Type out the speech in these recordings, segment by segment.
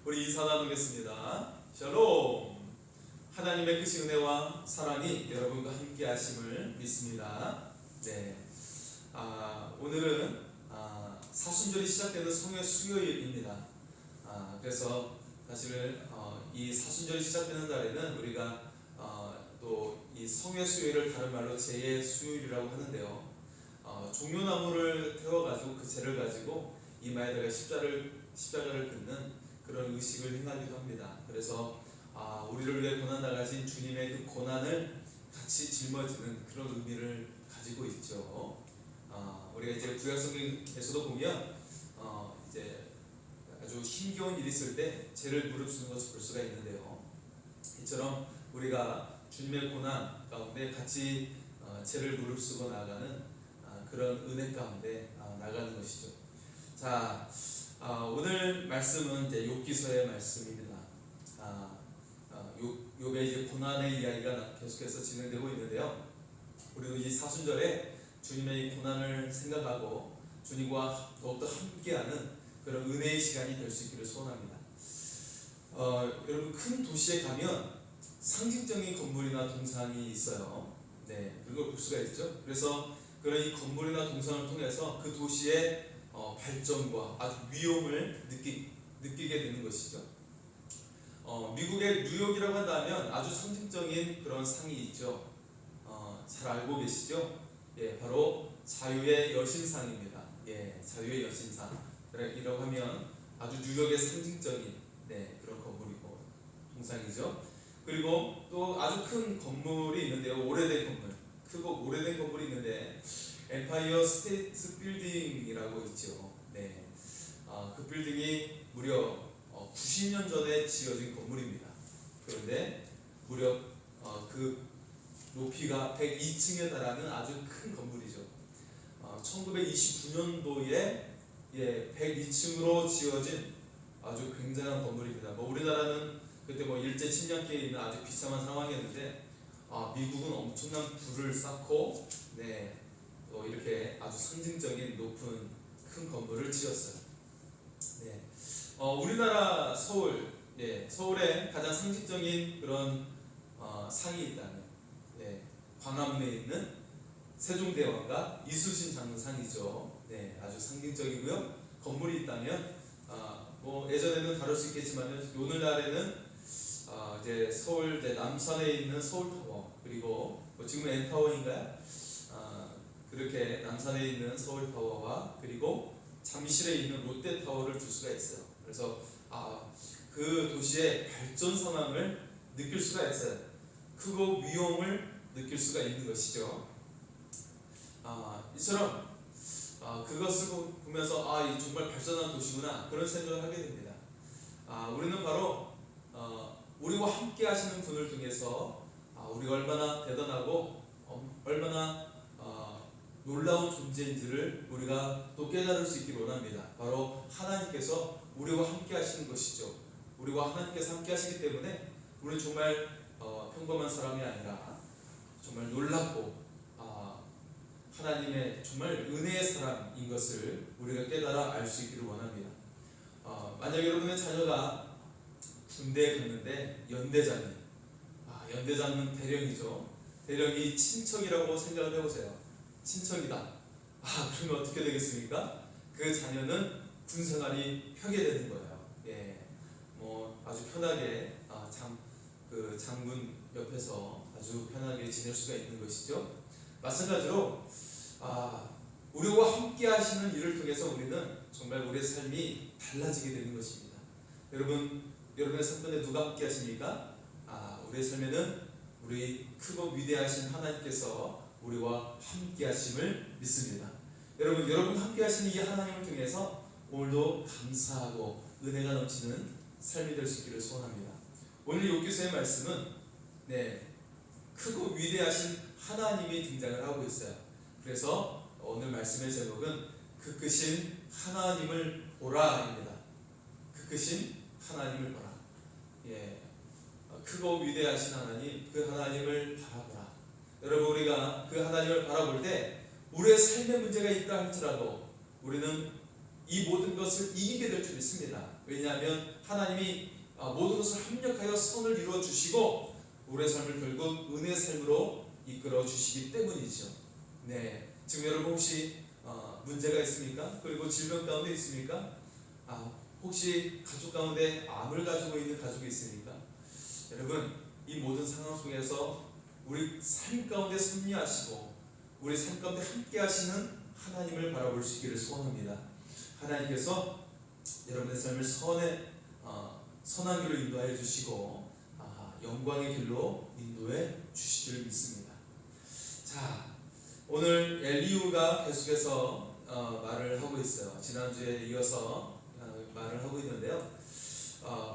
우리 인사 나누겠습니다. 샬롬. 하나님의 크신 은혜와 사랑이 여러분과 함께 하심을 믿습니다. 네. 오늘은 사순절이 시작되는 성회 수요일입니다. 그래서 사실 이 사순절이 시작되는 날에는 우리가 또 이 성회 수요일을 다른 말로 제의 수요일이라고 하는데요. 종려나무를 태워가지고 그 재를 가지고 이마에다가 십자가를 긋는 그런 의식을 행하기도 합니다. 그래서 우리를 위해 고난 당하신 주님의 그 고난을 같이 짊어지는 그런 의미를 가지고 있죠. 우리가 이제 구약성경에서도 보면 이제 아주 힘겨운 일이 있을 때 죄를 무릅쓰는 것을 볼 수가 있는데요. 이처럼 우리가 주님의 고난 가운데 같이 죄를 무릅쓰고 나아가는 그런 은혜 가운데 나가는 것이죠. 자, 오늘 말씀은 이제 욥기서의 말씀입니다. 욥의 이제 고난의 이야기가 계속해서 진행되고 있는데요. 우리도 이 사순절에 주님의 이 고난을 생각하고 주님과 더욱더 함께하는 그런 은혜의 시간이 될 수 있기를 소원합니다. 여러분, 큰 도시에 가면 상징적인 건물이나 동상이 있어요. 네, 그걸 볼 수가 있죠. 그래서 그런 이 건물이나 동상을 통해서 그 도시의 발전과 아주 위엄을 느끼게 되는 것이죠. 미국의 뉴욕이라고 한다면 아주 상징적인 그런 상이 있죠. 잘 알고 계시죠? 예, 바로 자유의 여신상입니다. 예, 자유의 여신상. 이라고 하면 아주 뉴욕의 상징적인 그런 건물이고 동상이죠. 그리고 또 아주 큰 건물이 있는데요. 오래된 건물. 크고 오래된 건물이 있는데 엠파이어 스테이트 빌딩이라고 있죠. 네, 그 빌딩이 무려 90년 전에 지어진 건물입니다. 그런데 무려 그 높이가 102층에 달하는 아주 큰 건물이죠. 1929년도에 102층으로 지어진 아주 굉장한 건물입니다. 우리나라는 그때 일제 침략기에 있는 아주 비참한 상황이었는데 미국은 엄청난 불을 쌓고 또 이렇게 아주 상징적인 높은 큰 건물을 지었어요. 우리나라 서울, 서울에 가장 상징적인 그런 상이 있다면 광화문에 있는 세종대왕과 이순신 장군상이죠. 아주 상징적이고요. 건물이 있다면 예전에는 다룰 수 있겠지만 오늘날에는 이제 서울 남산에 있는 서울타워, 그리고 지금은 N타워인가요? 그렇게 남산에 있는 서울타워와 그리고 잠실에 있는 롯데타워를 줄 수가 있어요. 그래서 그 도시의 발전 상황을 느낄 수가 있어요. 크고 위엄을 느낄 수가 있는 것이죠. 이처럼 그것을 보면서 정말 발전한 도시구나 그런 생각을 하게 됩니다. 우리는 바로 우리와 함께 하시는 분을 통해서 우리가 얼마나 대단하고 얼마나 놀라운 존재인지를 우리가 또 깨달을 수 있기를 원합니다. 바로 하나님께서 우리와 함께 하시는 것이죠. 우리와 하나님께서 함께 하시기 때문에 우리는 정말 평범한 사람이 아니라 정말 놀랍고 하나님의 정말 은혜의 사람인 것을 우리가 깨달아 알 수 있기를 원합니다. 만약 여러분의 자녀가 군대에 갔는데 연대장이 연대장은 대령이죠. 대령이 친척이라고 생각을 해보세요. 친척이다. 그러면 어떻게 되겠습니까? 그 자녀는 군생활이 하게 되는 거예요. 아주 편하게 그 장군 옆에서 아주 편하게 지낼 수가 있는 것이죠. 마찬가지로 우리와 함께 하시는 일을 통해서 우리는 정말 우리의 삶이 달라지게 되는 것입니다. 여러분의 삶에 누가 함께 하십니까? 우리의 삶에는 우리 크고 위대하신 하나님께서 우리와 함께 하심을 믿습니다. 여러분 함께 하시는 이 하나님을 통해서 오늘도 감사하고 은혜가 넘치는 삶이 될 수 있기를 소원합니다. 오늘 욥기서의 말씀은 크고 위대하신 하나님이 등장을 하고 있어요. 그래서 오늘 말씀의 제목은 그 크신 하나님을 보라입니다. 그 크신 하나님을 보라. 크고 위대하신 하나님, 그 하나님을 바라보라. 여러분, 우리가 그 하나님을 바라볼 때 우리의 삶에 문제가 있다 할지라도 우리는 이 모든 것을 이기게 될 줄 믿습니다. 왜냐하면 하나님이 모든 것을 합력하여 선을 이루어 주시고 우리의 삶을 결국 은혜의 삶으로 이끌어 주시기 때문이죠. 네, 지금 여러분 혹시 문제가 있습니까? 그리고 질병 가운데 있습니까? 혹시 가족 가운데 암을 가지고 있는 가족이 있습니까? 여러분, 이 모든 상황 속에서 우리 삶 가운데 섭리하시고 우리 삶 가운데 함께 하시는 하나님을 바라볼 수 있기를 소원합니다. 하나님께서 여러분의 삶을 선한 길로 인도하여 주시고 영광의 길로 인도해 주실 줄 믿습니다. 자, 오늘 엘리후가 계속해서 말을 하고 있어요. 지난주에 이어서 말을 하고 있는데요.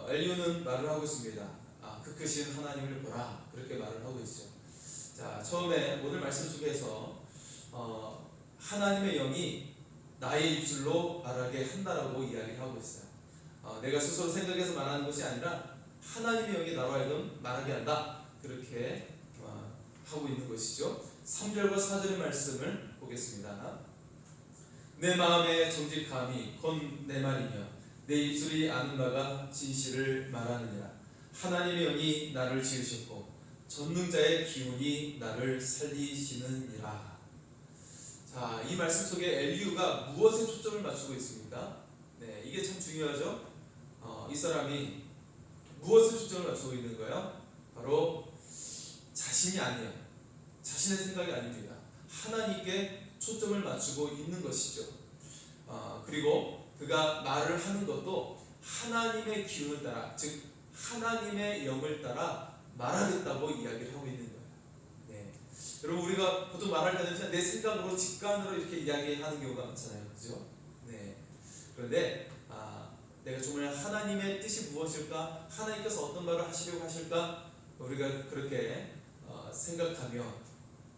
엘리후는 말을 하고 있습니다. 그 크신 하나님을 보라, 그렇게 말을 하고 있죠. 자, 처음에 오늘 말씀 속에서 하나님의 영이 나의 입술로 말하게 한다라고 이야기를 하고 있어요. 내가 스스로 생각해서 말하는 것이 아니라 하나님의 영이 나로 하여금 말하게 한다, 그렇게 하고 있는 것이죠. 3절과 4절의 말씀을 보겠습니다. 내 마음의 정직함이 곧 내 말이며 내 입술이 아는 바가 진실을 말하느니라. 하나님의 영이 나를 지으셨고 전능자의 기운이 나를 살리시느니라. 자, 이 말씀 속에 엘리후가 무엇에 초점을 맞추고 있습니까? 네, 이게 참 중요하죠. 이 사람이 무엇에 초점을 맞추고 있는 거예요? 바로 자신이 아니에요. 자신의 생각이 아닙니다. 하나님께 초점을 맞추고 있는 것이죠. 그리고 그가 말을 하는 것도 하나님의 기운을 따라, 즉 하나님의 영을 따라 말하겠다고 이야기를 하고 있는 거예요. 네. 여러분, 우리가 보통 말할 때는 내 생각으로 직관으로 이렇게 이야기하는 경우가 많잖아요, 그죠? 네. 그런데 내가 정말 하나님의 뜻이 무엇일까? 하나님께서 어떤 말을 하시려고 하실까? 우리가 그렇게 생각하며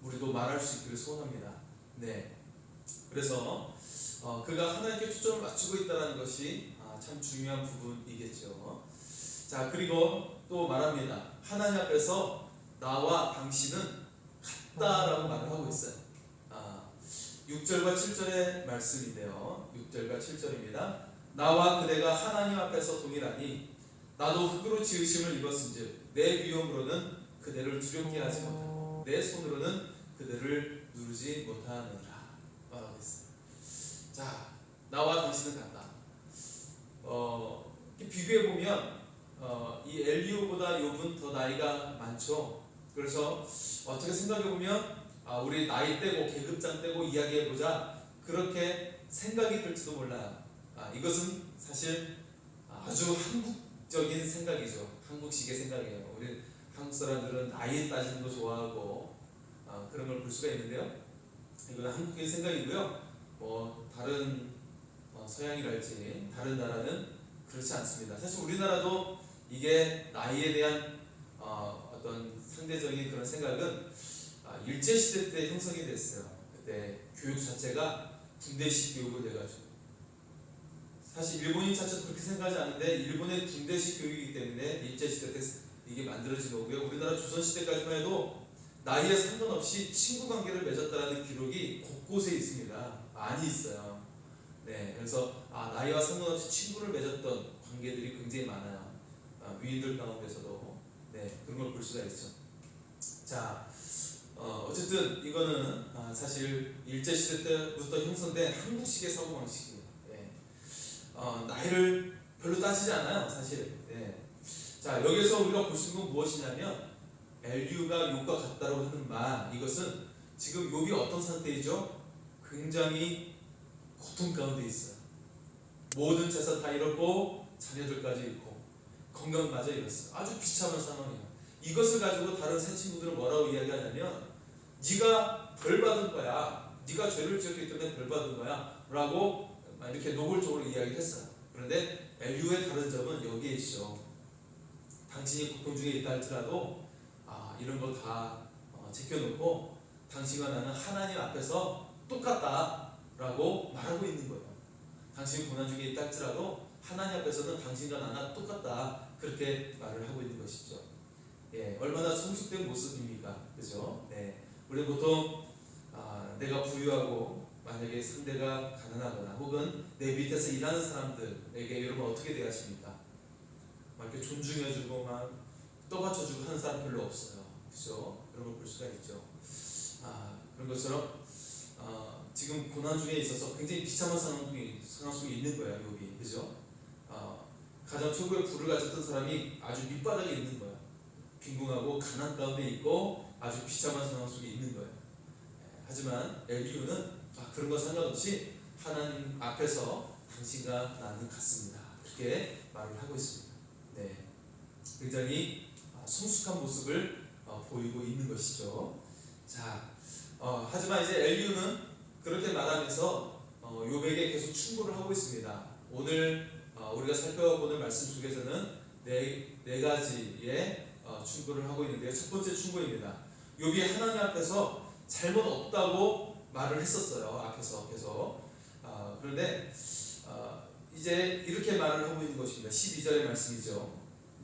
우리도 말할 수 있기를 소원합니다. 네. 그래서 그가 하나님께 초점을 맞추고 있다는 것이 참 중요한 부분이겠죠. 자, 그리고 또 말합니다. 하나님 앞에서 나와 당신은 같다라고 말을 하고 있어요. 6절과 7절의 말씀인데요. 6절과 7절입니다. 나와 그대가 하나님 앞에서 동일하니 나도 흙으로 지으심을 입었은즉 내 위엄으로는 그대를 두렵게 하지 못하고 내 손으로는 그대를 누르지 못하느니라. 말하고 있어요. 자, 나와 당신은 같다. 비교해 보면 이 엘리후보다 욥은 더 나이가 많죠. 그래서 어떻게 생각해 보면 우리 나이 떼고 계급장 떼고 이야기해 보자, 그렇게 생각이 들지도 몰라요. 이것은 사실 아주 한국적인 생각이죠. 한국식의 생각이에요. 우리 한국 사람들은 나이 따지는 거 좋아하고 그런 걸 볼 수가 있는데요. 이건 한국의 생각이고요. 다른 서양이랄지 다른 나라는 그렇지 않습니다. 사실 우리나라도 이게 나이에 대한 어떤 상대적인 그런 생각은 일제시대 때 형성이 됐어요. 그때 교육 자체가 군대식 교육으로 돼가지고, 사실 일본인 자체도 그렇게 생각하지 않는데 일본의 군대식 교육이기 때문에 일제시대 때 이게 만들어진 거고요. 우리나라 조선시대까지만 해도 나이에 상관없이 친구 관계를 맺었다는 기록이 곳곳에 있습니다. 많이 있어요. 네, 그래서 나이와 상관없이 친구를 맺었던 관계들이 굉장히 많아요. 위인들 가운데서도 그런 걸 볼 수가 있죠. 자, 어쨌든 이거는 사실 일제시대 때부터 형성된 한국식의 사고방식이에요. 나이를 별로 따지지 않아요, 사실. 자, 여기서 우리가 볼 수 있는 건 무엇이냐면 엘리후가 욥과 같다고 하는 말, 이것은 지금 욥이 어떤 상태이죠? 굉장히 고통 가운데 있어요. 모든 재산 다 잃었고 자녀들까지 잃고 건강마저 잃었어요. 아주 비참한 상황이에요. 이것을 가지고 다른 새 친구들은 뭐라고 이야기하냐면 네가 벌 받은 거야, 네가 죄를 지었기 때문에 벌 받은 거야 라고 이렇게 노골적으로 이야기했어요. 그런데 엘리후의 다른 점은 여기에 있죠. 당신이 고통 중에 있다 할지라도 이런 거 다 제껴놓고 당신과 나는 하나님 앞에서 똑같다라고 말하고 있는 거예요. 당신이 고난 중에 있다 할지라도 하나님 앞에서는 당신과 나나 똑같다, 그렇게 말을 하고 있는 것이죠. 얼마나 성숙된 모습입니까, 그죠? 우리 보통 내가 부유하고 만약에 상대가 가난하거나 혹은 내 밑에서 일하는 사람들에게 여러분 어떻게 대하십니까? 막 이렇게 존중해주고 막 떠받쳐주고 하는 사람 별로 없어요. 그죠? 그런 걸 볼 수가 있죠. 그런 것처럼 지금 고난 중에 있어서 굉장히 비참한 상황 속에 있는 거예요. 욥이. 그죠? 가장 최고의 부를 가졌던 사람이 아주 밑바닥에 있는 거예요. 빈궁하고 가난 가운데 있고 아주 비참한 상황 속에 있는 거예요. 하지만 엘리후는 그런 거 상관없이 하나님 앞에서 당신과 나는 같습니다. 그렇게 말을 하고 있습니다. 네, 굉장히 성숙한 모습을 보이고 있는 것이죠. 자, 하지만 이제 엘리후는 그렇게 말하면서 욥에게 계속 충고를 하고 있습니다. 오늘 우리가 살펴보는 말씀 속에서는 네 가지의 충고를 하고 있는데요. 첫 번째 충고입니다. 욥이 하나님 앞에서 잘못 없다고 말을 했었어요. 앞에서 계속. 그런데 이제 이렇게 말을 하고 있는 것입니다. 12절의 말씀이죠.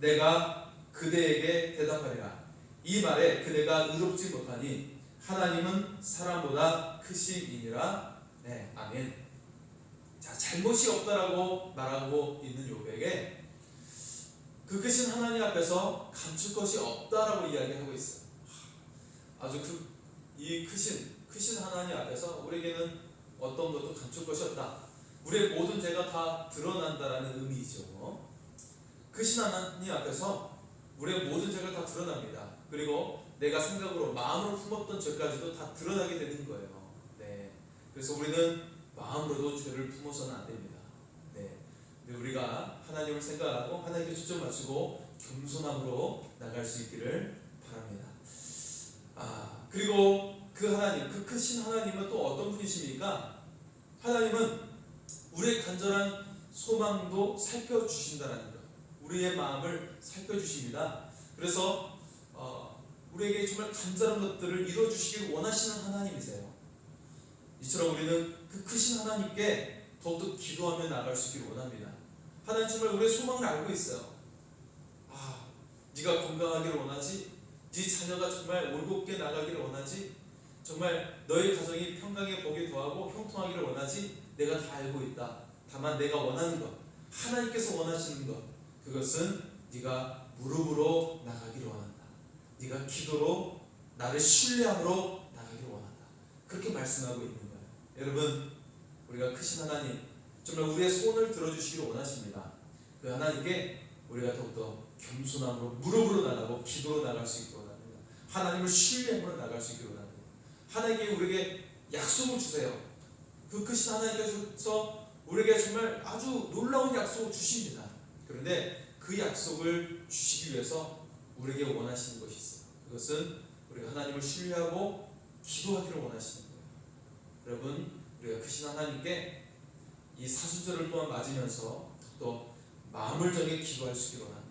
내가 그대에게 대답하리라. 이 말에 그대가 의롭지 못하니 하나님은 사람보다 크심이니라. 네, 아멘. 자, 잘못이 없다라고 말하고 있는 욥에게 그 크신 하나님 앞에서 감출 것이 없다라고 이야기하고 있어요. 아주 이 크신 하나님 앞에서 우리에게는 어떤 것도 감출 것이 없다. 우리의 모든 죄가 다 드러난다라는 의미죠. 크신 하나님 앞에서 우리의 모든 죄가 다 드러납니다. 그리고 내가 생각으로 마음으로 품었던 죄까지도 다 드러나게 되는 거예요. 네. 그래서 우리는 마음으로도 죄를 품어서는 안 됩니다. 네. 우리가 하나님을 생각하고 하나님께 초점 맞추고 겸손함으로 나갈 수 있기를 바랍니다. 그리고 그 하나님, 그 크신 하나님은 또 어떤 분이십니까? 하나님은 우리의 간절한 소망도 살펴주신다는 것, 우리의 마음을 살펴주십니다. 그래서 우리에게 정말 간절한 것들을 이루어주시길 원하시는 하나님이세요. 이처럼 우리는 그 크신 하나님께 더욱더 기도하며 나갈 수 있기를 원합니다. 하나님 정말 우리의 소망을 알고 있어요. 네가 건강하기를 원하지? 네 자녀가 정말 올곧게 나가기를 원하지? 정말 너희 가정이 평강의 복이 더하고 형통하기를 원하지? 내가 다 알고 있다. 다만 내가 원하는 것, 하나님께서 원하시는 것, 그것은 네가 무릎으로 나가기를 원한다. 네가 기도로 나를 신뢰함으로 나가기를 원한다. 그렇게 말씀하고 있는 거예요. 여러분, 우리가 크신 하나님 정말 우리의 소원을 들어주시기를 원하십니다. 그 하나님께 우리가 더욱더 겸손함으로 무릎으로 나가고 기도로 나갈 수 있기를 원합니다. 하나님을 신뢰함으로 나갈 수 있기를 원합니다. 하나님께 우리에게 약속을 주세요. 그 크신 하나님께서 우리에게 정말 아주 놀라운 약속을 주십니다. 그런데 그 약속을 주시기 위해서 우리에게 원하시는 것이 있어요. 그것은 우리가 하나님을 신뢰하고 기도하기를 원하시는 거예요. 여러분, 우리가 크신 하나님께 이 사순절을 또한 맞으면서 또 마음을 정해 기도할 수 있기를 원합니다.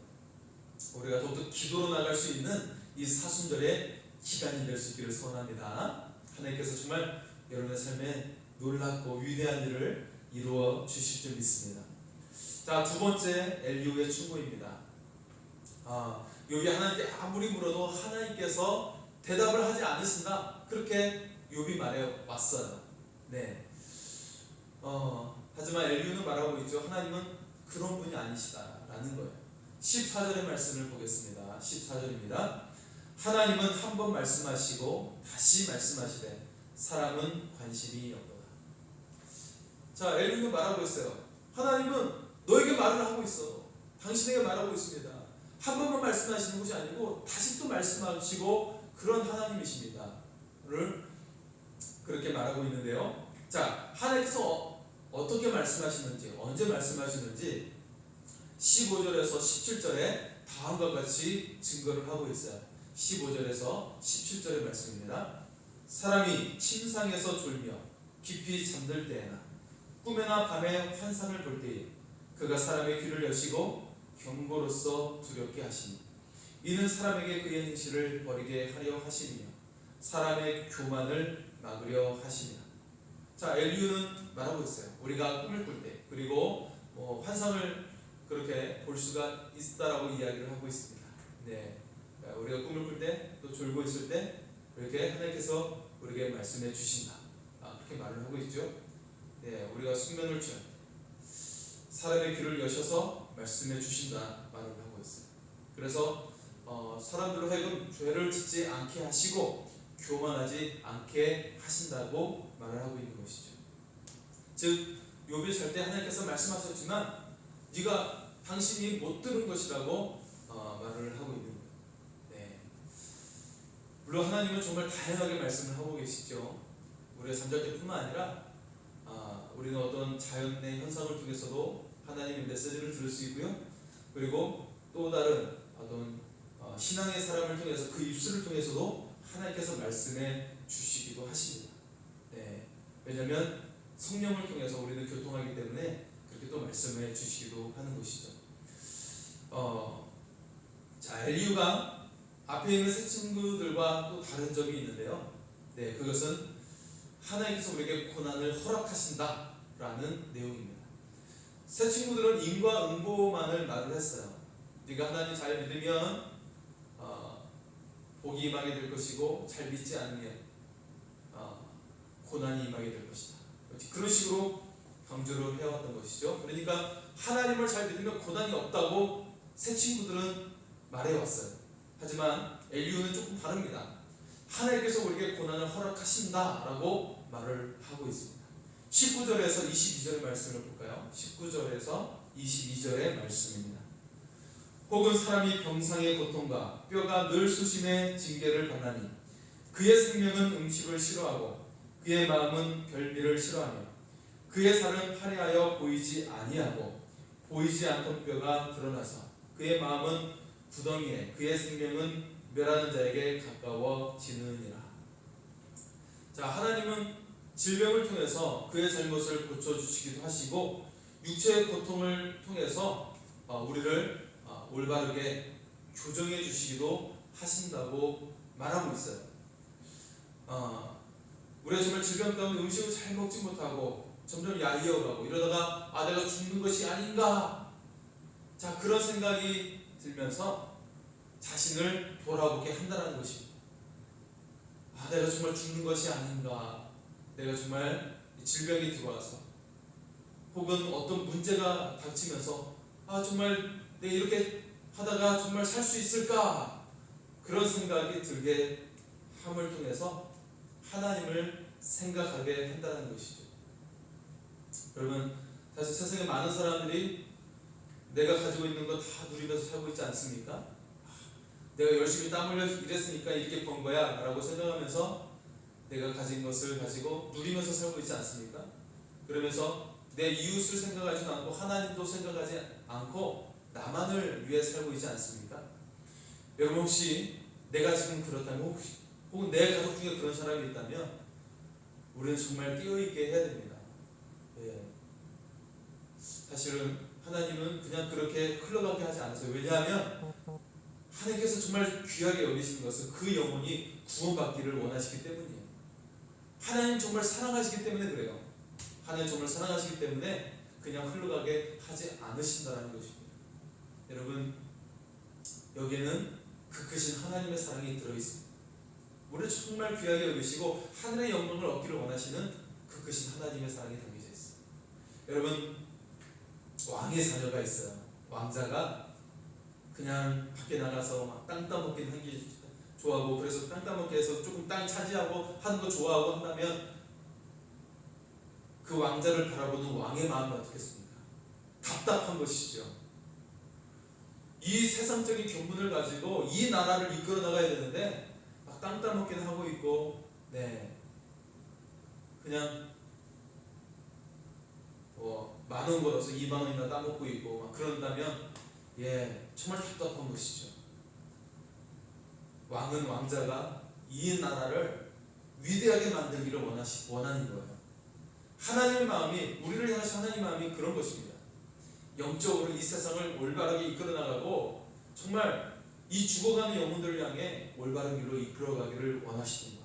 우리가 더욱더 기도로 나갈 수 있는 이 사순절의 기간이 될 수 있기를 소원합니다. 하나님께서 정말 여러분의 삶에 놀랍고 위대한 일을 이루어 주실 줄 믿습니다. 자, 두 번째 엘리후의 충고입니다. 욥이 하나님께 아무리 물어도 하나님께서 대답을 하지 않으신다. 그렇게 욥이 말해 왔어요. 네. 하지만 엘리후는 말하고 있죠. 하나님은 그런 분이 아니시다라는 거예요. 14절의 말씀을 보겠습니다. 14절입니다. 하나님은 한 번 말씀하시고 다시 말씀하시되 사람은 관심이 없도다. 자, 엘리후는 말하고 있어요. 하나님은 너에게 말을 하고 있어. 당신에게 말하고 있습니다. 한 번만 말씀하시는 것이 아니고 다시 또 말씀하시고 그런 하나님이십니다. 를 그렇게 말하고 있는데요. 자, 하나님께서 어떻게 말씀하시는지, 언제 말씀하시는지 15절에서 17절에 다음과 같이 증거를 하고 있어요. 15절에서 17절의 말씀입니다. 사람이 침상에서 졸며 깊이 잠들 때에나 꿈에나 밤에 환상을 볼 때에 그가 사람의 귀를 여시고 경고로서 두렵게 하시니 이는 사람에게 그의 행실을 버리게 하려 하심이며 사람의 교만을 막으려 하심이라. 자, 엘리후는 말하고 있어요. 우리가 꿈을 꿀 때 그리고 환상을 그렇게 볼 수가 있다라고 이야기를 하고 있습니다. 네, 우리가 꿈을 꿀 때 또 졸고 있을 때 이렇게 하나님께서 우리에게 말씀해 주신다. 이렇게 말을 하고 있죠. 네, 우리가 숙면을 취할 때 사람의 귀를 여셔서 말씀해 주신다 말을 하고 있어요. 그래서 사람들로 하여금 죄를 짓지 않게 하시고 교만하지 않게 하신다고 말을 하고 있는 것이죠. 즉 욥이 살 때 하나님께서 말씀하셨지만 네가 당신이 못 들은 것이라고 말을 하고 있는 거예요. 네. 물론 하나님은 정말 다양하게 말씀을 하고 계시죠. 우리가 잠잘 때뿐만 아니라 우리는 어떤 자연의 현상을 통해서도 하나님의 메시지를 들을 수 있고요. 그리고 또 다른 어떤 신앙의 사람을 통해서 그 입술을 통해서도 하나님께서 말씀해 주시기도 하십니다. 네. 왜냐하면 성령을 통해서 우리는 교통하기 때문에 그렇게 또 말씀해 주시기도 하는 것이죠. 자, 엘리후가 앞에 있는 세 친구들과 또 다른 점이 있는데요. 네, 그것은 하나님께서 우리에게 고난을 허락하신다라는 내용입니다. 세 친구들은 인과응보만을 말을 했어요. 네가 하나님 잘 믿으면 복이 임하게 될 것이고 잘 믿지 않으면 고난이 임하게 될 것이다. 그런 식으로 강조를 해왔던 것이죠. 그러니까 하나님을 잘 믿으면 고난이 없다고 세 친구들은 말해왔어요. 하지만 엘리후는 조금 다릅니다. 하나님께서 우리에게 고난을 허락하신다라고 말을 하고 있습니다. 19절에서 22절의 말씀을 볼까요? 19절에서 22절의 말씀입니다. 혹은 사람이 병상의 고통과 뼈가 늘 수심의 징계를 받나니 그의 생명은 음식을 싫어하고 그의 마음은 별미를 싫어하며 그의 살은 파리하여 보이지 아니하고 보이지 않던 뼈가 드러나서 그의 마음은 구덩이에 그의 생명은 멸하는 자에게 가까워지느니라. 자, 하나님은 질병을 통해서 그의 잘못을 고쳐주시기도 하시고 육체의 고통을 통해서 우리를 올바르게 교정해 주시기도 하신다고 말하고 있어요. 우리가 정말 질병 가운데 음식을 잘 먹지 못하고 점점 야위어가고 이러다가 내가 죽는 것이 아닌가, 자, 그런 생각이 들면서 자신을 돌아보게 한다는 것입니다. 내가 정말 죽는 것이 아닌가, 내가 정말 질병이 들어와서 혹은 어떤 문제가 닥치면서 정말 내가 이렇게 하다가 정말 살 수 있을까, 그런 생각이 들게 함을 통해서 하나님을 생각하게 한다는 것이죠. 여러분, 사실 세상에 많은 사람들이 내가 가지고 있는 거 다 누리면서 살고 있지 않습니까? 내가 열심히 땀 흘려 일했으니까 이렇게 번 거야 라고 생각하면서 내가 가진 것을 가지고 누리면서 살고 있지 않습니까? 그러면서 내 이웃을 생각하지 않고 하나님도 생각하지 않고 나만을 위해 살고 있지 않습니까? 여러분, 혹시 내가 지금 그렇다면 혹은 내 가족 중에 그런 사람이 있다면 우리는 정말 깨어있게 해야 됩니다. 사실은 하나님은 그냥 그렇게 흘러가게 하지 않으세요. 왜냐하면 하나님께서 정말 귀하게 여기시는 것은 그 영혼이 구원받기를 원하시기 때문이에요. 하나님 정말 사랑하시기 때문에 그래요. 하나님 정말 사랑하시기 때문에 그냥 흘러가게 하지 않으신다는 것입니다. 여러분, 여기에는 그 크신 하나님의 사랑이 들어있습니다. 우리를 정말 귀하게 여기시고 하늘의 영광을 얻기를 원하시는 그 크신 하나님의 사랑이 담겨져 있어요. 여러분, 왕의 자녀가 있어요. 왕자가 그냥 밖에 나가서 막 땅 따먹기는 하기 좋아하고, 그래서 땅 따먹기 해서 조금 땅 차지하고 하는 거 좋아하고 한다면 그 왕자를 바라보는 왕의 마음은 어떻겠습니까? 답답한 것이죠. 이 세상적인 경문을 가지고 이 나라를 이끌어 나가야 되는데 막 땅 따먹기는 하고 있고, 그냥 10,000원 벌어서 20,000원이나 따먹고 있고 막 그런다면 정말 답답한 것이죠. 왕은 왕자가 이 나라를 위대하게 만들기를 원하는 거예요. 하나님의 마음이, 우리를 향하신 하나님의 마음이 그런 것입니다. 영적으로 이 세상을 올바르게 이끌어 나가고 정말 이 죽어가는 영혼들을 향해 올바른 길로 이끌어가기를 원하시는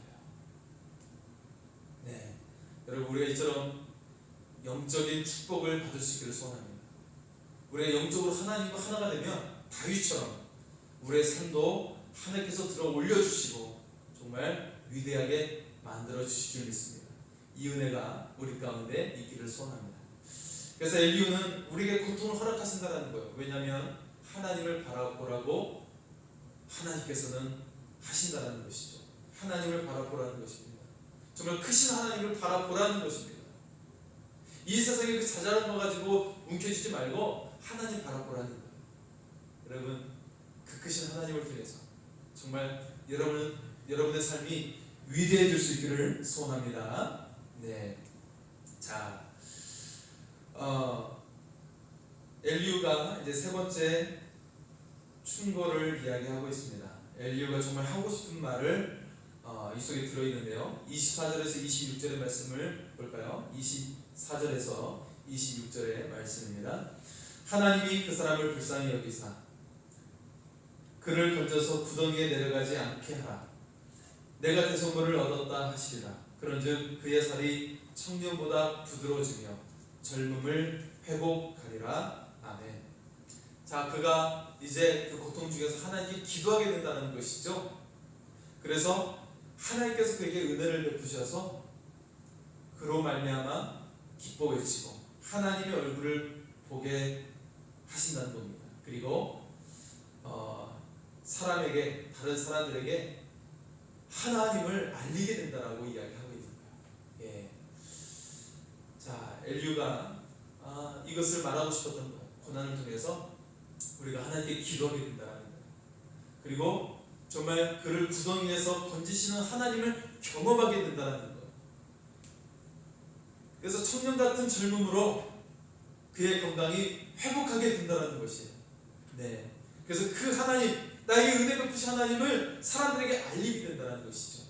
거예요. 여러분, 우리가 이처럼 영적인 축복을 받을 수 있기를 소원합니다. 우리가 영적으로 하나님과 하나가 되면 다윗처럼 우리의 삶도 하나님께서 들어 올려주시고 정말 위대하게 만들어 주실 줄 믿습니다. 이 은혜가 우리 가운데 있기를 소원합니다. 그래서 엘리후는 우리에게 고통을 허락하신다는 거예요. 왜냐하면 하나님을 바라보라고 하나님께서는 하신다는 것이죠. 하나님을 바라보라는 것입니다. 정말 크신 하나님을 바라보라는 것입니다. 이 세상의 그 자잘한 거 가지고 움켜쥐지 말고 하나님 바라보라는 거예요. 여러분, 그 크신 하나님을 통해서 정말 여러분의 삶이 위대해질 수 있기를 소원합니다. 네, 자, 엘리후가 이제 세 번째 충고를 이야기하고 있습니다. 엘리후가 정말 하고 싶은 말을 이 속에 들어있는데요. 24절에서 26절의 말씀을 볼까요? 24절에서 26절의 말씀입니다. 하나님이 그 사람을 불쌍히 여기사 그를 던져서 구덩이에 내려가지 않게 하라. 내가 대성물을 얻었다 하시리라. 그런즉 그의 살이 청년보다 부드러워지며 젊음을 회복하리라. 아멘. 자, 그가 이제 그 고통 중에서 하나님께 기도하게 된다는 것이죠. 그래서 하나님께서 그에게 은혜를 베푸셔서 그로 말미암아 기뻐 외치고 하나님의 얼굴을 보게 하신다는 겁니다. 그리고 다른 사람들에게 하나님을 알리게 된다라고 이야기하고 있는 거예요. 예. 자, 엘리후가 이것을 말하고 싶었던 거예요. 고난을 통해서 우리가 하나님께 기도하게 된다는 거예요. 그리고 정말 그를 구덩이에서 건지시는 하나님을 경험하게 된다는 거예요. 그래서 청년 같은 젊음으로 그의 건강이 회복하게 된다는 것이에요. 네. 그래서 그 하나님, 나에게 은혜 베푸신 하나님을 사람들에게 알리게 된다는 것이죠.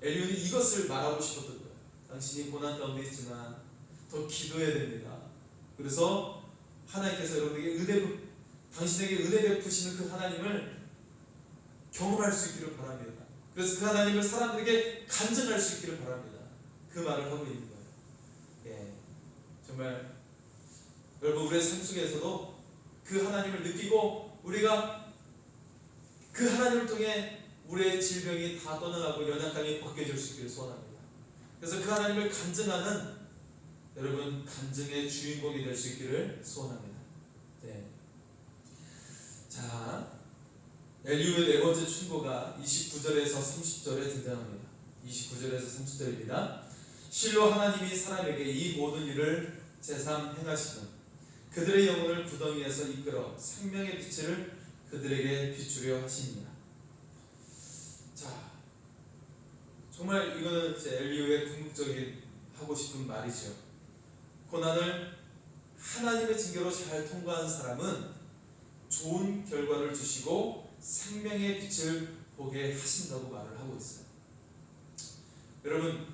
엘리후는 이것을 말하고 싶었던 거예요. 당신이 고난 가운데 있지만 더 기도해야 됩니다. 그래서 하나님께서 당신에게 은혜 베푸시는 그 하나님을 경험할 수 있기를 바랍니다. 그래서 그 하나님을 사람들에게 간증할 수 있기를 바랍니다. 그 말을 하고 있는 거예요. 예, 정말 여러분, 우리의 삶 속에서도 그 하나님을 느끼고 우리가 그 하나님을 통해 우리의 질병이 다 떠나가고 연약함이 벗겨질 수 있기를 소원합니다. 그래서 그 하나님을 간증하는 여러분, 간증의 주인공이 될 수 있기를 소원합니다. 네. 자, 엘리후의 네 번째 충고가 29절에서 30절에 등장합니다. 29절에서 30절입니다. 실로 하나님이 사람에게 이 모든 일을 제삼 행하시는 그들의 영혼을 구덩이에서 이끌어 생명의 빛을 그들에게 비추려 하십니다. 자, 정말 이거는 엘리후의 궁극적인 하고 싶은 말이죠. 고난을 하나님의 징계로 잘 통과한 사람은 좋은 결과를 주시고 생명의 빛을 보게 하신다고 말을 하고 있어요. 여러분,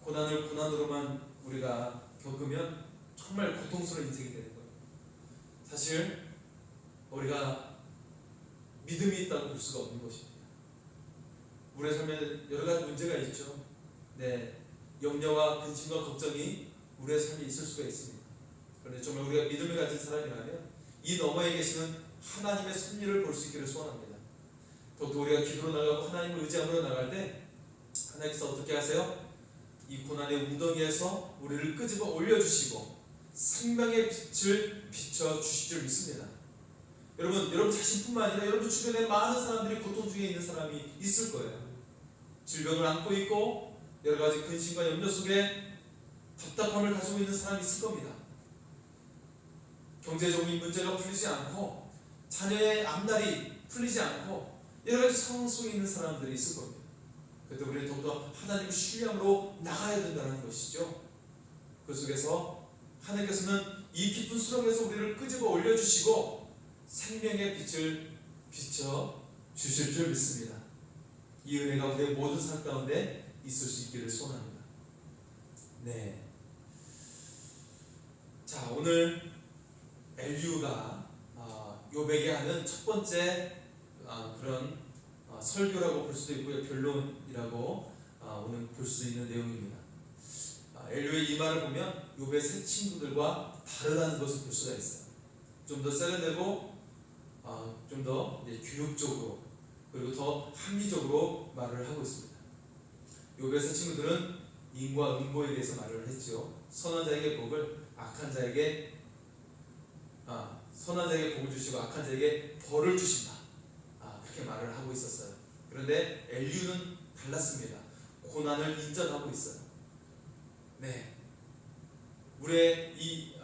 고난을 고난으로만 우리가 겪으면 정말 고통스러운 인생이 되는 거예요. 사실 우리가 믿음이 있다고 볼 수가 없는 것입니다. 우리의 삶에 여러 가지 문제가 있죠. 네, 염려와 근심과 걱정이 우리의 삶에 있을 수가 있습니다. 그런데 정말 우리가 믿음을 가진 사람이라면 이 너머에 계시는 하나님의 섭리를 볼 수 있기를 소원합니다. 더욱더 우리가 기도로 나가고 하나님을 의지함으로 나갈 때 하나님께서 어떻게 하세요? 이 고난의 웅덩이에서 우리를 끄집어 올려주시고 생명의 빛을 비춰주실 줄 믿습니다. 여러분 자신뿐만 아니라 여러분 주변에 많은 사람들이 고통 중에 있는 사람이 있을 거예요. 질병을 안고 있고 여러 가지 근심과 염려 속에 답답함을 가지고 있는 사람이 있을 겁니다. 경제적인 문제가 풀리지 않고 자녀의 앞날이 풀리지 않고 여러 가지 상황 속에 있는 사람들이 있을 겁니다. 그래도 우리는 더욱더 하나님을 신뢰함으로 나가야 된다는 것이죠. 그 속에서 하나님께서는 이 깊은 수렁에서 우리를 끄집어 올려주시고 생명의 빛을 비춰주실 줄 믿습니다. 이 은혜가 우리의 모든 삶 가운데 있을 수 있기를 소원합니다. 네. 자, 오늘 엘리후가 욥에게 하는 첫 번째 그런 설교라고 볼 수도 있고요, 변론이라고 오늘 볼 수 있는 내용입니다. 엘리후의 이 말을 보면 욥의 세 친구들과 다르다는 것을 볼 수가 있어요. 좀 더 세련되고 좀 더 교육적으로 그리고 더 합리적으로 말을 하고 있습니다. 욥의 세 친구들은 인과 응보에 대해서 말을 했죠. 선한 자에게 복을, 선한 자에게 복을 주시고 악한 자에게 벌을 주신다. 그렇게 말을 하고 있었어요. 그런데 엘리후는 달랐습니다. 고난을 인정하고 있어요. 네, 우리의 이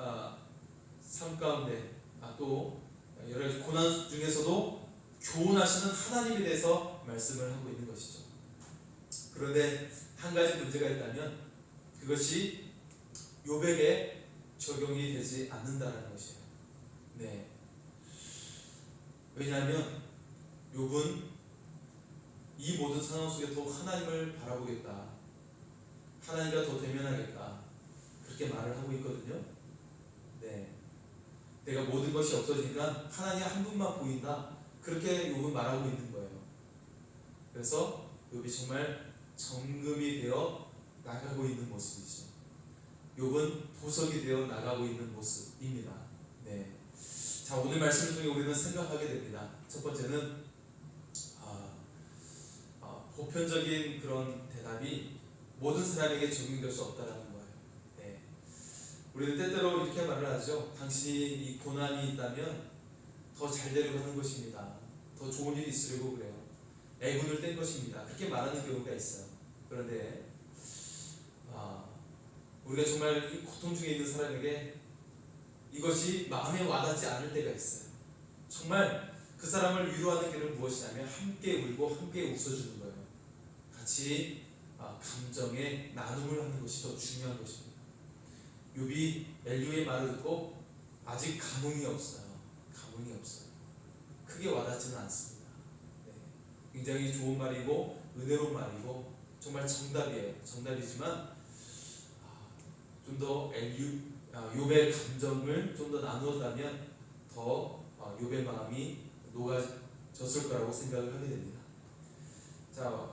삶 가운데 또 여러 가지 고난 중에서도 교훈하시는 하나님에 대해서 말씀을 하고 있는 것이죠. 그런데 한 가지 문제가 있다면 그것이 욥에게 적용이 되지 않는다는 것이에요. 네, 왜냐하면 욥은 이 모든 상황 속에 더 하나님을 바라보겠다, 하나님과 더 대면하겠다, 그렇게 말을 하고 있거든요. 네, 내가 모든 것이 없어지니까 하나님 한 분만 보인다, 그렇게 욥은 말하고 있는 거예요. 그래서 욥이 정말 정금이 되어 나가고 있는 모습이죠. 욥은 보석이 되어 나가고 있는 모습입니다. 네. 자, 오늘 말씀을 통해 우리는 생각하게 됩니다. 첫 번째는 보편적인 그런 대답이 모든 사람에게 적용될 수 없다라는 거예요. 네. 우리는 때때로 이렇게 말을 하죠. 당신이 이 고난이 있다면 더 잘 되려고 하는 것입니다. 더 좋은 일이 있으려고 그래요. 애군을 뗀 것입니다. 그렇게 말하는 경우가 있어요. 그런데 우리가 정말 이 고통 중에 있는 사람에게 이것이 마음에 와닿지 않을 때가 있어요. 정말 그 사람을 위로하는 길은 무엇이냐면 함께 울고 함께 웃어주는 거예요. 같이 감정의 나눔을 하는 것이 더 중요한 것입니다. 욥이 엘리후의 말을 듣고 아직 감흥이 없어요. 크게 와닿지는 않습니다. 네. 굉장히 좋은 말이고 은혜로운 말이고 정말 정답이지만 좀 더 욥의 감정을 좀 더 나누었다면 더 욥의 마음이 녹아졌을 거라고 생각을 하게 됩니다. 자,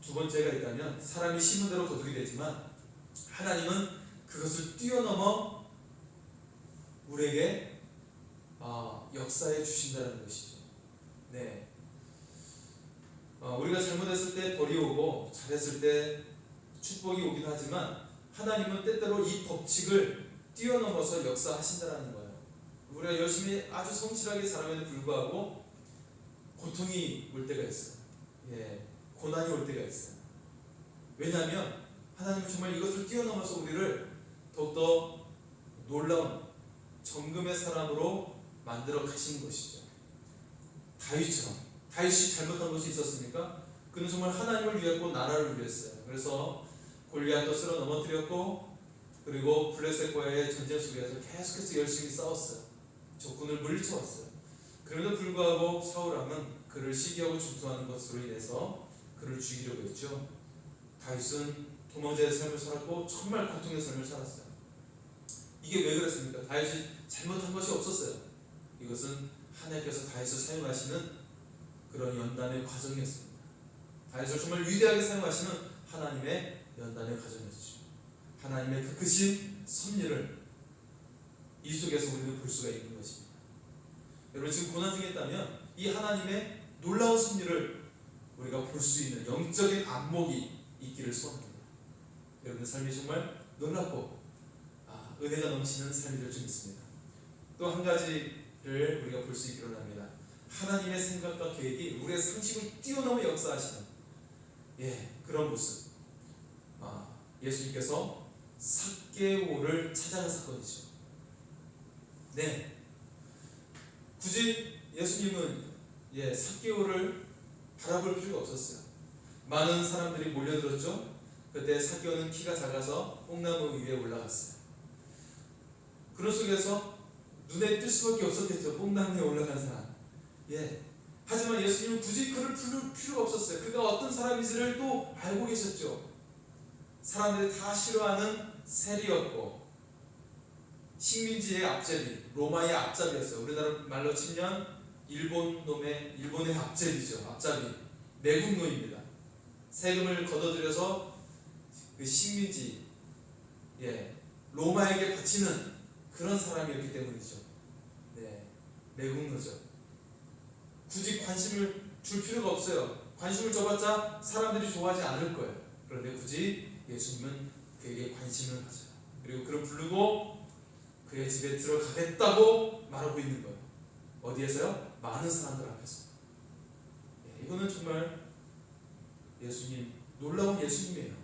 두 번째가 있다면 사람이 심은 대로 거두게 되지만 하나님은 그것을 뛰어넘어 우리에게 역사해 주신다는 것이죠. 네, 우리가 잘못했을 때 벌이 오고 잘했을 때 축복이 오기도 하지만 하나님은 때때로 이 법칙을 뛰어넘어서 역사하신다는 거예요. 우리가 열심히 아주 성실하게 살아에도 불구하고 고통이 올 때가 있어요. 고난이 올 때가 있어요. 왜냐하면 하나님은 정말 이것을 뛰어넘어서 우리를 더욱더 놀라운 정금의 사람으로 만들어 가시는 것이죠. 다윗이 잘못한 것이 있었습니까? 그는 정말 하나님을 위했고 나라를 위했어요. 그래서 골리앗도 쓸어 넘어뜨렸고 그리고 블레셋과의 전쟁 속에서 계속해서 열심히 싸웠어요. 적군을 물리쳐왔어요. 그럼에도 불구하고 사울왕은 그를 시기하고 질투하는 것으로 인해서 그를 죽이려고 했죠. 다윗은 도망자의 삶을 살았고 정말 고통의 삶을 살았어요. 이게 왜 그랬습니까? 다윗이 잘못한 것이 없었어요. 이것은 하나님께서 다윗을 사용하시는 그런 연단의 과정이었습니다. 다윗을 정말 위대하게 사용하시는 하나님의 연단의 과정이었죠. 하나님의 그 크신 섭리를 이 속에서 우리는 볼 수가 있는 것입니다. 여러분 지금 고난 중에 있다면 이 하나님의 놀라운 섭리를 우리가 볼 수 있는 영적인 안목이 있기를 소원합니다. 여러분의 삶이 정말 놀랍고 은혜가 넘치는 삶이 될 줄 믿습니다. 또 한 가지를 우리가 볼 수 있기를 합니다. 하나님의 생각과 계획이 우리의 상식을 뛰어넘어 역사하시는 그런 모습. 예수님께서 삭개오를 찾아간 사건이죠. 네, 굳이 예수님은 삭개오를 바라볼 필요가 없었어요. 많은 사람들이 몰려들었죠. 그때 삭개오는 키가 작아서 뽕나무 위에 올라갔어요. 그런 속에서 눈에 띌 수밖에 없었겠죠. 뽕나무에 올라간 사람. 하지만 예수님은 굳이 그를 부를 필요가 없었어요. 그가 어떤 사람인지를 또 알고 계셨죠. 사람들이 다 싫어하는 세리였고 식민지의 앞제비, 로마의 앞잡이였어요. 우리나라 말로 치면 일본의 앞제비죠. 앞잡이, 내국노입니다. 세금을 걷어들여서 그 식민지, 로마에게 바치는 그런 사람이었기 때문이죠. 내국노죠. 굳이 관심을 줄 필요가 없어요. 관심을 줘봤자 사람들이 좋아하지 않을 거예요. 그런데 굳이 예수님은 그에게 관심을 가져요. 그리고 그를 부르고 그의 집에 들어가겠다고 말하고 있는 거예요. 어디에서요? 많은 사람들 앞에서. 이거는 정말 예수님, 놀라운 예수님이에요.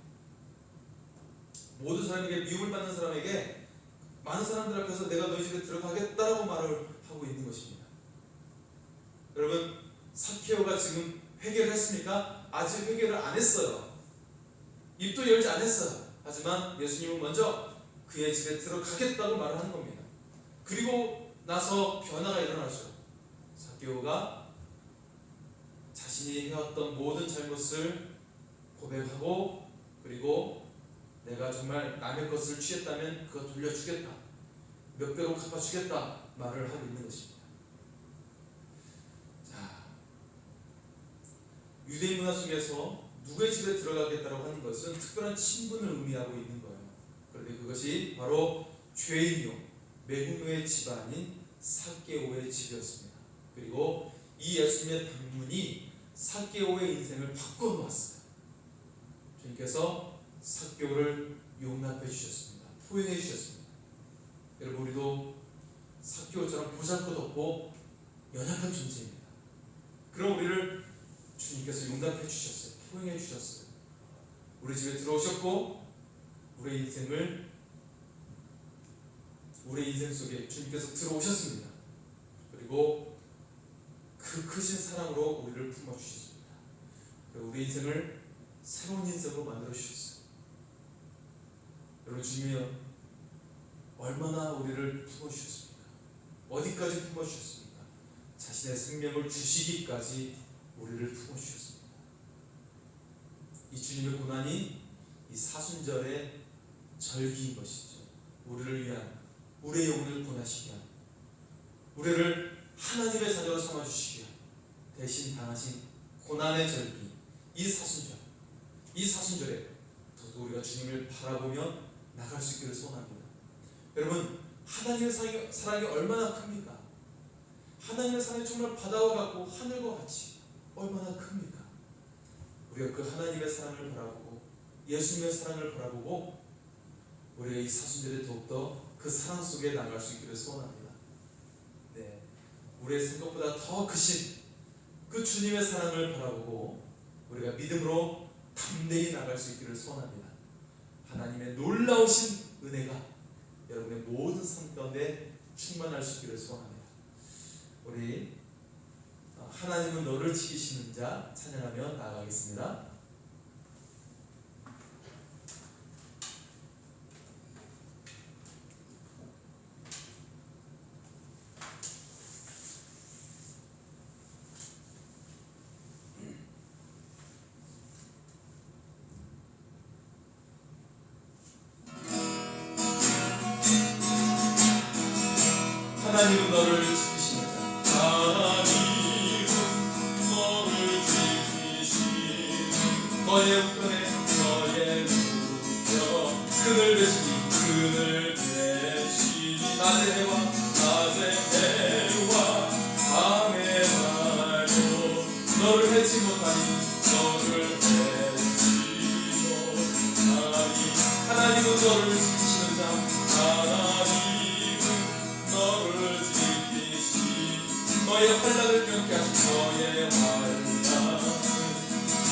모든 사람에게, 미움을 받는 사람에게 많은 사람들 앞에서 내가 너희 집에 들어가겠다라고 말을 하고 있는 것입니다. 여러분, 삭개오가 지금 회개를 했습니까? 아직 회개를 안 했어요. 입도 열지 않았어요. 하지만 예수님은 먼저 그의 집에 들어가겠다고 말을 하는 겁니다. 그리고 나서 변화가 일어나죠. 삭개오가 자신이 해왔던 모든 잘못을 고백하고, 그리고 내가 정말 남의 것을 취했다면 그거 돌려주겠다, 몇 배로 갚아주겠다 말을 하고 있는 것입니다. 자, 유대인 문화 속에서 누구의 집에 들어가겠다고 하는 것은 특별한 친분을 의미하고 있는 거예요. 그런데 그것이 바로 죄인이요 매국노의 집안인 삭개오의 집이었습니다. 그리고 이 예수님의 방문이 삭개오의 인생을 바꿔놓았어요. 주님께서 삭개오를 용납해 주셨습니다. 포용해 주셨습니다. 여러분, 우리도 삭개오처럼 보잘것없고 연약한 존재입니다. 그럼 우리를 주님께서 용납해 주셨어요. 포용해 주셨어요. 우리 집에 들어오셨고 우리 인생 속에 주님께서 들어오셨습니다. 그리고 그 크신 사랑으로 우리를 품어주셨습니다. 그리고 우리 인생을 새로운 인생으로 만들어 주셨어요. 여러분, 주님이 얼마나 우리를 품어주셨습니까? 어디까지 품어주셨습니까? 자신의 생명을 주시기까지 우리를 품어주셨습니다. 이 주님의 고난이 이 사순절의 절기인 것이죠. 우리를 위한, 우리의 영혼을 구원하시기 위한, 우리를 하나님의 자녀로 삼아주시기 위한 대신 당하신 고난의 절기, 이 사순절에 더도 우리가 주님을 바라보며 나갈 수 있기를 소원합니다. 여러분, 하나님의 사랑이 얼마나 큽니까? 하나님의 사랑이 정말 바다와 같고 하늘과 같이 얼마나 큽니까? 우리가 그 하나님의 사랑을 바라보고 예수님의 사랑을 바라보고 우리가 이 사순절에 더욱더 그 사랑 속에 나갈 수 있기를 소원합니다. 네, 우리의 생각보다 더 크신 그 주님의 사랑을 바라보고 우리가 믿음으로 담대히 나갈 수 있기를 소원합니다. 하나님의 놀라우신 은혜가 여러분의 모든 삶 가운데 충만할 수 있기를 소원합니다. 우리 하나님은 너를 지키시는 자 찬양하며 나아가겠습니다. 하나님은 너를 지키시는 자, 하나님은 너를 지키시는 너의 우편에 너의 우편 그늘 대시니 낮의 해와 밤의 날도 너를 해치 못하니 하나님은 너를 지키시는 자, 하나님은 너를 지키시 너의 환난을 명케 하시 너의 환난을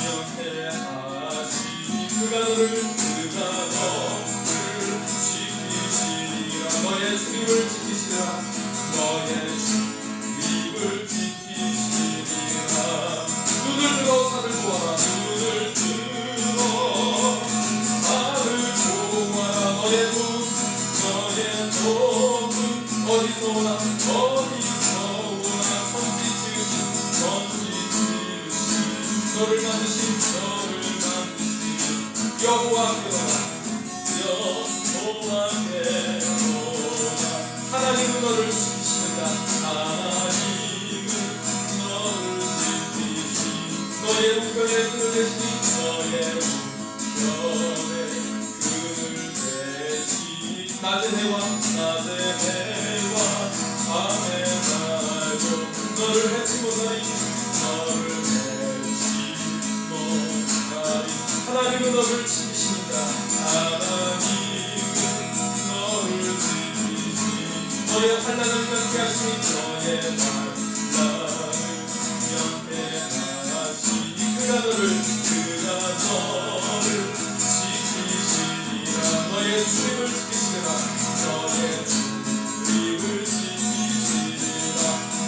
명케 하시 그가 너를 지키시리라 너의 주님을 지키시리라 너의 주님을 지키시리라 눈을 들어 산을 보아라 눈을 들어 산을 보아라 너의 도움은 어디서 오나 천지 지으신 너를 만드신 여호와께로라 하나님은 너를 지키시는다 하나님은 너를 지키시 너의 우편에 그늘 대시니 너의 우편에 그늘 대시 낮의 해와 밤의 날도 너를 해치 못하리 하나님은 너를 지키신다 환난을 면케하시니 너의 환난을 면케하시니 그가 너를 지키시리라. 너의 주님을 지키시리라. 너의 주님을 지키시리라.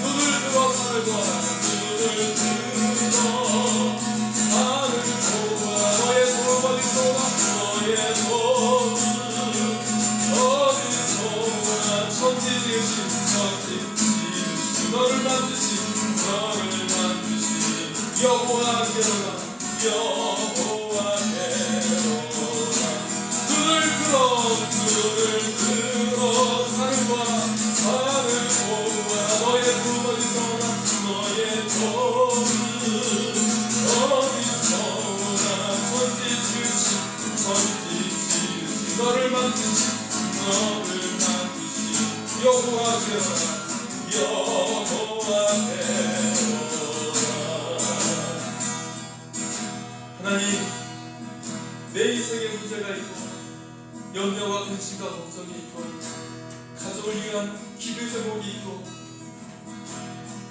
눈을 들어 산을 보아라. 눈을 들어 산을 보아라. 너의 도움 어디서 오나. 너의 도움 어디서 오나. 천지 지으신 너를 만드신 여호와께로라. 여호와께로라. 눈을 들어 산을 보아라. 산을 보아라. 너의 도움 어디서 오나. 너의 도움 어디서 오나. 천지 지으신 너를 만드신 여호와께로라. 하나님, 내 인생에 문제가 있고 염려와 근심과 걱정이 있고 가족을 위한 기도 제목이 있고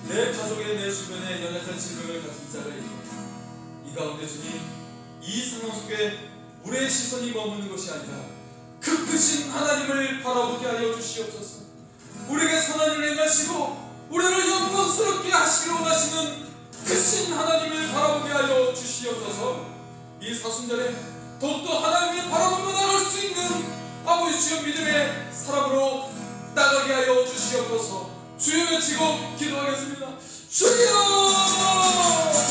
내 가족의 내 주변에 연약한 질병을 가진 자가 있고 이 가운데 주님, 이 상황 속에 우리의 시선이 머무는 것이 아니라 그 크신 하나님을 바라보게 하여 주시옵소서. 우리에게 선한 일 행하시고 우리를 영광스럽게 하시기로 원하시는 크신 하나님을 바라보게 하여 주시옵소서. 이 사순절에 더욱더 하나님을 바라보며 나갈 수 있는 아버지 주여 믿음의 사람으로 나가게 하여 주시옵소서. 주여 외치고 기도하겠습니다. 주여!